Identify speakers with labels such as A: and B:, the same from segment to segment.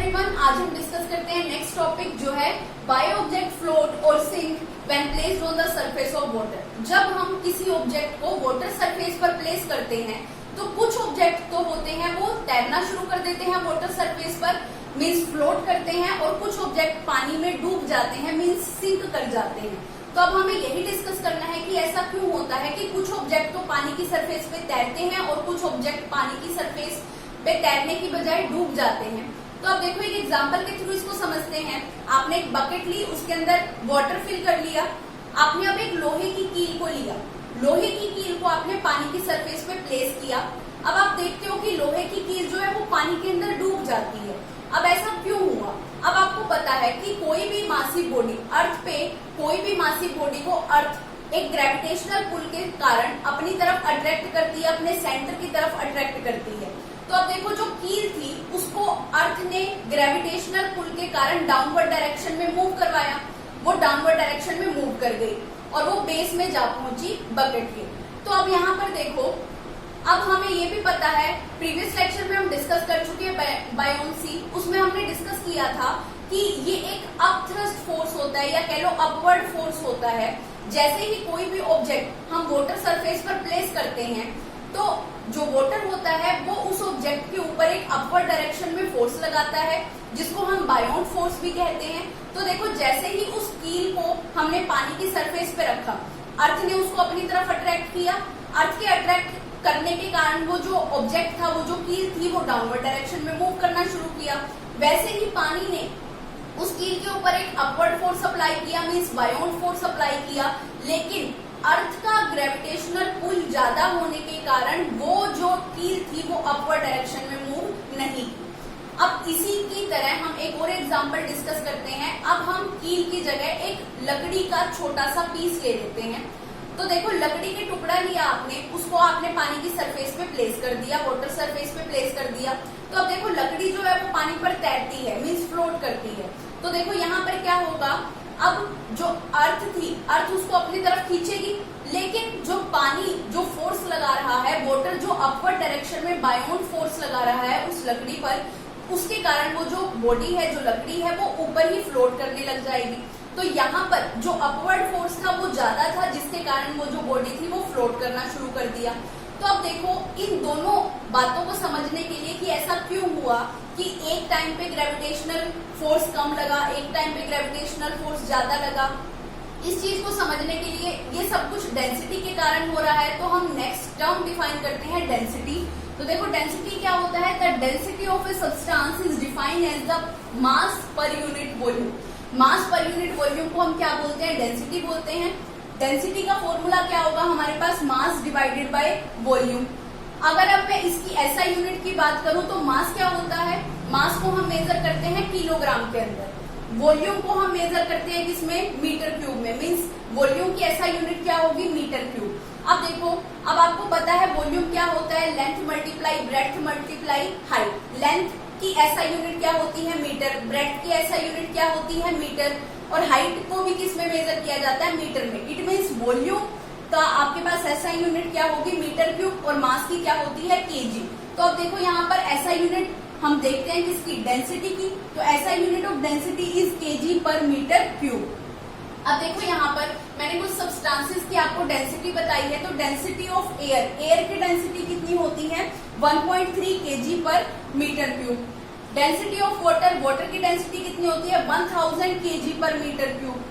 A: Everyone, आज हम discuss करते हैं नेक्स्ट टॉपिक जो है बायो ऑब्जेक्ट फ्लोट और sink when placed on the surface of water. जब हम किसी ऑब्जेक्ट को वाटर सरफेस पर प्लेस करते हैं तो कुछ ऑब्जेक्ट तो होते हैं वो तैरना शुरू कर देते हैं वाटर सरफेस पर, मीन्स फ्लोट करते हैं, और कुछ ऑब्जेक्ट पानी में डूब जाते हैं, मीन्स सिंक कर जाते हैं। तो अब हमें यही डिस्कस करना है कि ऐसा क्यों होता है कि कुछ ऑब्जेक्ट तो पानी की सरफेस पे तैरते हैं और कुछ ऑब्जेक्ट पानी की सरफेस पे तैरने की बजाय डूब जाते हैं। तो अब देखो एक एग्जांपल के थ्रू इसको समझते हैं। आपने एक बकेट ली, उसके अंदर वाटर फिल कर लिया। आपने अब एक लोहे की कील को लिया, लोहे की कील को आपने पानी की सरफेस पे प्लेस किया। अब आप देखते हो कि लोहे की कील जो है वो पानी के अंदर डूब जाती है। अब ऐसा क्यों हुआ? अब आपको पता है कि कोई भी मासिव बॉडी अर्थ पे, कोई भी मासिव बॉडी को अर्थ एक ग्रेविटेशनल पुल के कारण अपनी तरफ अट्रैक्ट करती है, अपने सेंटर की तरफ अट्रैक्ट करती है। तो अब देखो जो कील थी उसको अर्थ ने ग्रेविटेशनल पुल के कारण डाउनवर्ड डायरेक्शन में मूव करवाया, वो डाउनवर्ड डायरेक्शन में मूव कर गई और वो बेस में जा पहुंची बकेट के। तो अब यहाँ पर देखो, अब हमें ये भी पता है, प्रीवियस लेक्चर में हम डिस्कस कर चुके हैं बायोन्सी, उसमें हमने डिस्कस किया था कि ये एक अपथ्रस्ट फोर्स होता है या कह लो अपवर्ड फोर्स होता है। जैसे ही कोई भी ऑब्जेक्ट हम वाटर सरफेस पर प्लेस करते हैं तो जो वाटर होता है वो उस ऑब्जेक्ट के ऊपर एक अपवर्ड डायरेक्शन में फोर्स लगाता है, जिसको हम बायोन्ट फोर्स भी कहते हैं। तो देखो जैसे ही उस कील को हमने पानी की सरफेस पे रखा, अर्थ ने उसको अपनी तरफ अट्रैक्ट किया। अर्थ के अट्रैक्ट करने के कारण वो जो ऑब्जेक्ट था, वो जो कील थी, वो डाउनवर्ड डायरेक्शन में मूव करना शुरू किया। वैसे ही पानी ने उस कील के ऊपर एक अपवर्ड फोर्स अप्लाई किया, मींस बायोन्ट फोर्स अप्लाई किया, लेकिन अर्थ का ग्रेविटेशनल पुल ज्यादा होने के कारण वो जो कील थी वो अपवर्ड डायरेक्शन में मूव नहीं की। अब इसी की तरह हम एक और एग्जांपल डिस्कस करते हैं। अब हम कील की जगह एक लकड़ी का छोटा सा पीस ले लेते हैं। तो देखो लकड़ी के टुकड़ा लिया आपने, उसको आपने पानी की सरफेस पे प्लेस कर दिया, वाटर सरफेस पे प्लेस कर दिया। तो अब देखो लकड़ी जो है वो पानी पर तैरती है, मीन्स फ्लोट करती है। तो देखो यहाँ पर क्या होगा, अब जो अर्थ थी, अर्थ उसको अपनी तरफ खींचेगी, लेकिन जो पानी जो फोर्स लगा रहा है, वाटर जो अपवर्ड डायरेक्शन में बायोन्ट फोर्स लगा रहा है उस लकड़ी पर, उसके कारण वो जो बॉडी है, जो लकड़ी है, वो ऊपर ही फ्लोट करने लग जाएगी। तो यहाँ पर जो अपवर्ड फोर्स था वो ज्यादा था, जिसके कारण वो जो बॉडी थी वो फ्लोट करना शुरू कर दिया। तो अब देखो इन दोनों बातों को समझने के लिए कि ऐसा क्यों हुआ कि एक टाइम पे ग्रेविटेशनल फोर्स कम लगा, एक टाइम पे ग्रेविटेशनल फोर्स ज्यादा लगा, इस चीज को समझने के लिए ये सब कुछ डेंसिटी के कारण हो रहा है। तो हम नेक्स्ट टर्म डिफाइन करते हैं डेंसिटी। तो देखो डेंसिटी क्या होता है? The density of a substance is defined as the mass per unit volume. Mass per unit volume को हम क्या बोलते हैं? डेंसिटी बोलते हैं। डेंसिटी का फॉर्मूला क्या होगा हमारे पास? Mass divided by volume. अगर अब मैं इसकी एसआई यूनिट की बात करूं तो मास क्या होता है? मास को हम मेजर करते हैं किलोग्राम के अंदर, वॉल्यूम को हम मेजर करते हैं किसमें? मीटर क्यूब में। मीन्स वॉल्यूम की एसआई यूनिट क्या होगी? Metre cube. अब देखो, अब आपको पता है वॉल्यूम क्या होता है? Length multiply breadth multiply height. Length की एसआई यूनिट क्या होती है? मीटर। ब्रेड्थ की एसआई यूनिट क्या होती है? मीटर। और हाइट को भी किस में मेजर किया जाता है? मीटर में। इट मीन्स वॉल्यूम का आपके पास एसआई यूनिट क्या होगी? Metre cube. और मास की क्या होती है? केजी। तो अब देखो यहाँ पर एसआई यूनिट हम देखते हैं किसकी? डेंसिटी की। तो SI unit of density is KG पर मीटर क्यूब। अब देखो यहाँ पर मैंने कुछ सब्सटेंसेस की आपको डेंसिटी बताई है। तो डेंसिटी ऑफ एयर, एयर की डेंसिटी कितनी होती है? 1.3 kg per metre cube. Density of water, water की डेंसिटी कितनी होती है? 1000 kg per metre cube.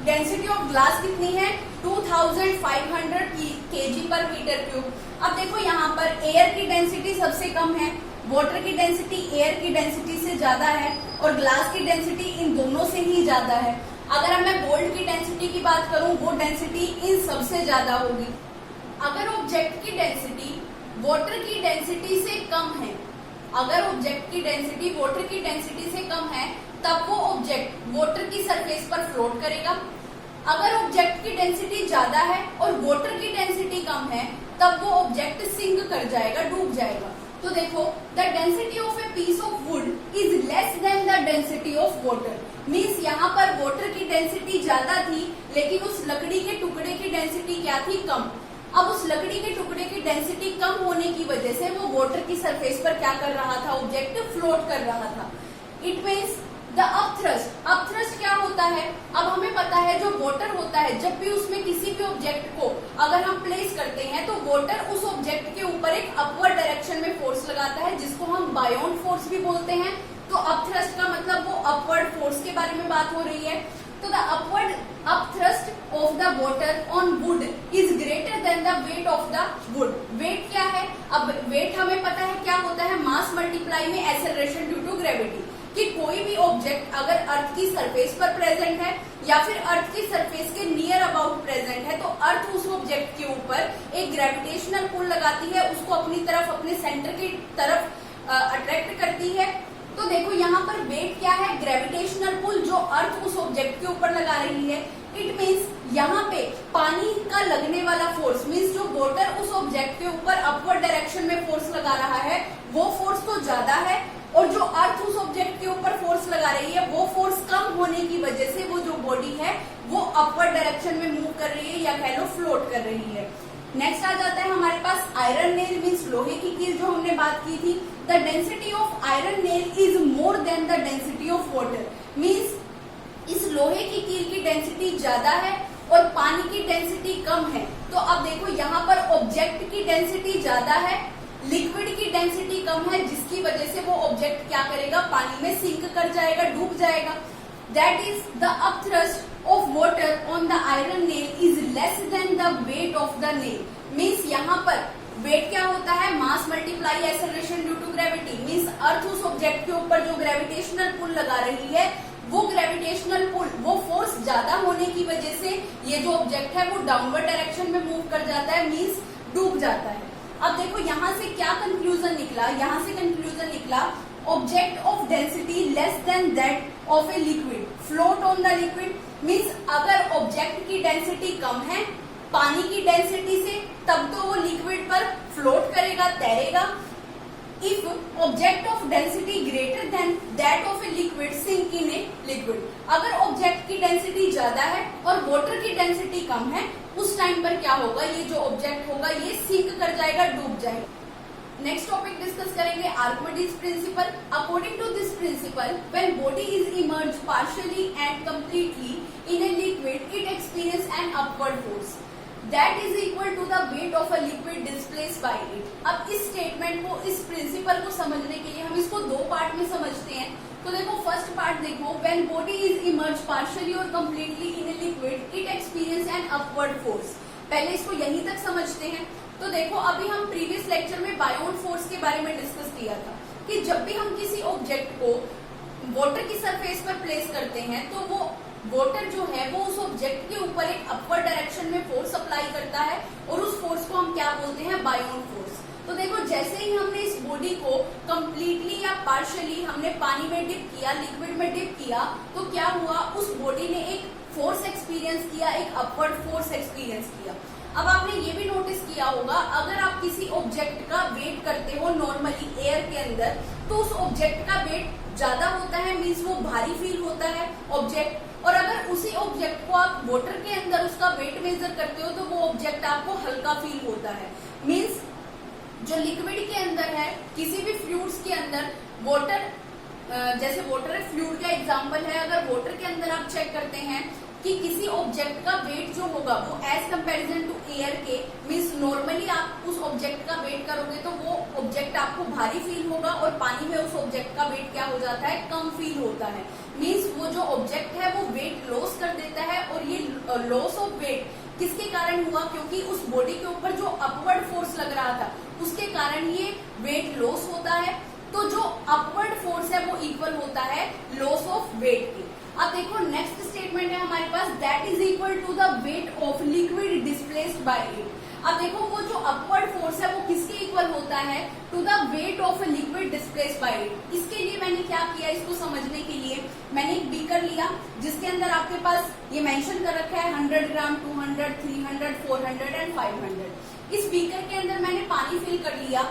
A: Density of glass कितनी है? 2500 kg पर मीटर क्यूब। अब देखो यहाँ पर एयर की डेंसिटी सबसे कम है, वाटर की डेंसिटी एयर की डेंसिटी से ज्यादा है, और ग्लास की डेंसिटी इन दोनों से ही ज्यादा है। अगर मैं गोल्ड की डेंसिटी की बात करूं, वो डेंसिटी इन सबसे ज्यादा होगी। अगर ऑब्जेक्ट की डेंसिटी वाटर की डेंसिटी से कम है, अगर ऑब्जेक्ट की डेंसिटी वाटर की डेंसिटी से कम है, तब वो ऑब्जेक्ट वाटर की सरफेस पर फ्लोट करेगा। अगर ऑब्जेक्ट की डेंसिटी ज्यादा है और वाटर की डेंसिटी कम है, तब वो ऑब्जेक्ट सिंक कर जाएगा, डूब जाएगा। तो देखो, the density of a piece of wood is less than the density of water. Means यहाँ पर वाटर की डेंसिटी ज्यादा थी, लेकिन उस लकड़ी के टुकड़े की डेंसिटी क्या थी? कम। अब उस लकड़ी के टुकड़े की डेंसिटी कम होने की वजह से वो वाटर की सरफेस पर क्या कर रहा था? ऑब्जेक्ट फ्लोट कर रहा था। It means the upthrust. Upthrust क्या होता है, अब हमें पता है जो वाटर होता है, जब भी उसमें किसी भी ऑब्जेक्ट को अगर हम प्लेस करते हैं तो वाटर उस ऑब्जेक्ट के ऊपर एक अपवर्ड डायरेक्शन में फोर्स लगाता है, जिसको हम बायोंड फोर्स भी बोलते हैं। तो अपथ्रस्ट का मतलब वो अपवर्ड फोर्स के बारे में बात हो रही है। तो the upward upthrust of the water on wood is greater than the weight of the wood. Weight क्या है, अब वेट हमें पता है क्या होता है, मास मल्टीप्लाई में एक्सेलरेशन ड्यू टू ग्रेविटी। कि कोई भी ऑब्जेक्ट अगर अर्थ की सरफेस पर प्रेजेंट है या फिर अर्थ की सरफेस के नियर अबाउट प्रेजेंट है, तो अर्थ उस ऑब्जेक्ट के ऊपर एक ग्रेविटेशनल पुल लगाती है, उसको अपनी तरफ, अपने सेंटर की तरफ अट्रैक्ट करती है। तो देखो यहाँ पर वेट क्या है, ग्रेविटेशनल पुल जो अर्थ उस ऑब्जेक्ट के ऊपर लगा रही है। इट मीन्स यहाँ पे पानी का लगने वाला फोर्स मीन्स जो वाटर उस ऑब्जेक्ट के ऊपर अपवर्ड डायरेक्शन में फोर्स लगा रहा है वो फोर्स तो ज्यादा है, और जो अर्थ उस ऑब्जेक्ट के ऊपर फोर्स लगा रही है वो फोर्स कम होने की वजह से वो जो बॉडी है वो अपवर्ड डायरेक्शन में मूव कर रही है या कह लो फ्लोट कर रही है। नेक्स्ट आ जाता है हमारे पास आयरन नेल मीन्स लोहे की कील, जो हमने बात की थी। The density of iron nail is more than the density of water. Means इस लोहे की कील की डेंसिटी ज्यादा है और पानी की डेंसिटी कम है। तो अब देखो यहाँ पर ऑब्जेक्ट की डेंसिटी ज्यादा है, लिक्विड की डेंसिटी कम है, जिसकी वजह से वो ऑब्जेक्ट क्या करेगा, पानी में सिंक कर जाएगा, डूब जाएगा। That is the upthrust of water on the iron nail is less than the weight of the nail. Means यहाँ पर वेट क्या होता है, mass multiply acceleration due to gravity. Means earth उस ऑब्जेक्ट के ऊपर जो ग्रेविटेशनल पुल लगा रही है वो ग्रेविटेशनल पुल, वो फोर्स ज्यादा होने की वजह से ये जो ऑब्जेक्ट है वो डाउनवर्ड डायरेक्शन में मूव कर जाता है, मीन्स डूब जाता है। अब देखो यहाँ से क्या कंक्लूजन निकला, यहाँ से कंक्लूजन निकला object of density less than that of a liquid float on the liquid. Means अगर ऑब्जेक्ट की डेंसिटी कम है पानी की डेंसिटी से, तब तो वो लिक्विड पर फ्लोट करेगा, तैरेगा। If object of density greater than that of a liquid sink in a liquid. अगर ऑब्जेक्ट की डेंसिटी ज्यादा है और वाटर की डेंसिटी कम है, उस टाइम पर क्या होगा, ये जो ऑब्जेक्ट होगा ये सिंक कर जाएगा, डूब जाएगा। नेक्स्ट टॉपिक डिस्कस करेंगे Archimedes principle. According to this principle, when body is immerse partially and completely in a liquid, it experience an upward force that is equal to the weight of a liquid displaced by it। अब इस statement को, इस principal को समझने के लिए हम इसको दो पार्ट में समझते हैं। तो देखो फर्स्ट पार्ट देखो, when body is immersed partially or completely in a liquid, it experience an upward force। पहले इसको यहीं तक समझते हैं। तो देखो अभी हम प्रीवियस लेक्चर में बायोंड फोर्स के बारे में डिस्कस किया था कि जब भी हम किसी ऑब्जेक्ट को वाटर की सरफेस पर प्लेस करते हैं तो वो वाटर जो है वो उस ऑब्जेक्ट के ऊपर एक अपवर्ड डायरेक्शन में फोर्स अप्लाई करता है और उस फोर्स को हम क्या बोलते हैं, बायोंड फोर्स। तो देखो जैसे ही हमने इस बॉडी को कंप्लीटली या पार्शियली हमने पानी में डिप किया, लिक्विड में डिप किया, तो क्या हुआ, उस बॉडी ने एक फोर्स एक्सपीरियंस किया, एक अपवर्ड फोर्स एक्सपीरियंस किया। अब आपने ये भी नोटिस किया होगा, अगर आप किसी ऑब्जेक्ट का वेट करते हो नॉर्मली एयर के अंदर, तो उस ऑब्जेक्ट का वेट ज्यादा होता है, मीन्स वो भारी फील होता है ऑब्जेक्ट। और अगर उसी ऑब्जेक्ट को आप वाटर के अंदर उसका वेट मेजर करते हो तो वो ऑब्जेक्ट आपको हल्का फील होता है। मीन्स जो लिक्विड के अंदर है, किसी भी फ्लूइड्स के अंदर वाटर, जैसे वाटर फ्लूइड का एग्जांपल है, अगर वाटर के अंदर आप चेक करते हैं कि किसी ऑब्जेक्ट का वेट जो होगा वो एज कंपैरिजन टू एयर के, मीन्स नॉर्मली आप उस ऑब्जेक्ट का वेट करोगे तो वो ऑब्जेक्ट आपको भारी फील होगा और पानी में उस ऑब्जेक्ट का वेट क्या हो जाता है, कम फील होता है। मीन्स वो जो ऑब्जेक्ट है वो वेट लॉस कर देता है, और ये लॉस ऑफ वेट किसके कारण हुआ, क्योंकि उस बॉडी के ऊपर जो अपवर्ड फोर्स लग रहा था उसके कारण ये वेट लॉस होता है। तो जो अपवर्ड फोर्स है वो इक्वल होता है लॉस ऑफ वेट की। अब देखो नेक्स्ट स्टेटमेंट है हमारे पास, that is equal to the weight of liquid displaced by it. अब देखो वो जो अपवर्ड फोर्स है वो किसके इक्वल होता है, to the weight of a liquid displaced by it. इसके लिए मैंने क्या किया, इसको समझने के लिए मैंने एक बीकर लिया जिसके अंदर आपके पास ये मेंशन कर रखा है 100 ग्राम, 200, 300, 400 एंड 500। इस बीकर के अंदर मैंने पानी फिल कर लिया,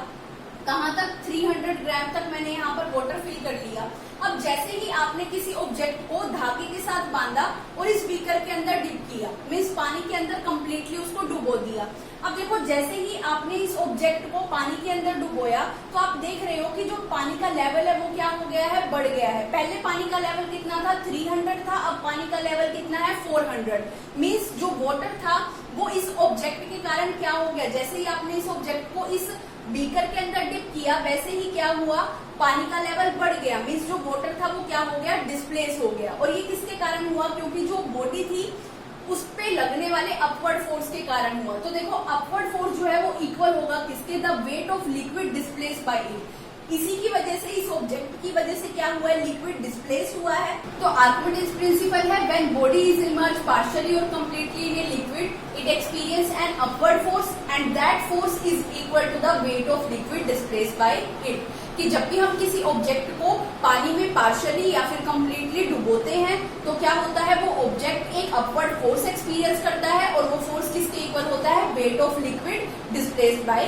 A: कहाँ तक, 300 ग्राम तक मैंने यहाँ पर वाटर फिल कर लिया। अब जैसे ही आपने किसी ऑब्जेक्ट को धागे के साथ बांधा और इस बीकर के अंदर डिप किया, मीन्स पानी के अंदर कंप्लीटली उसको डुबो दिया। अब देखो जैसे ही आपने इस ऑब्जेक्ट को पानी के अंदर डुबोया तो आप देख रहे हो कि जो पानी का लेवल है वो क्या हो गया है, बढ़ गया है। पहले पानी का लेवल कितना था, 300 था, अब पानी का लेवल कितना है, 400। मीन्स जो वाटर था वो इस ऑब्जेक्ट के कारण क्या हो गया, जैसे ही आपने इस ऑब्जेक्ट को इस बीकर के अंदर डिप किया वैसे ही क्या हुआ, पानी का लेवल बढ़ गया। मीन्स जो वाटर था वो क्या हो गया, डिस्प्लेस हो गया। और ये किसके कारण हुआ, क्योंकि जो बॉडी थी उस पे लगने वाले अपवर्ड फोर्स के कारण हुआ। तो देखो अपवर्ड फोर्स जो है वो इक्वल होगा किसके, the weight of liquid displace by it. इसी की वजह से, इस ऑब्जेक्ट की वजह से क्या हुआ है, लिक्विड डिस्प्लेस हुआ है। तो आर्किमिडीज प्रिंसिपल है, when body is immerse partially और completely in a liquid it experience an upward force and that force is equal to the weight of liquid displace by it. कि जब भी हम किसी ऑब्जेक्ट को पानी में पार्शियली या फिर कंप्लीटली डुबोते हैं तो क्या होता है, वो ऑब्जेक्ट एक अपवर्ड फोर्स एक्सपीरियंस करता है और वो फोर्स किसके इक्वल होता है, wait of liquid displaced bye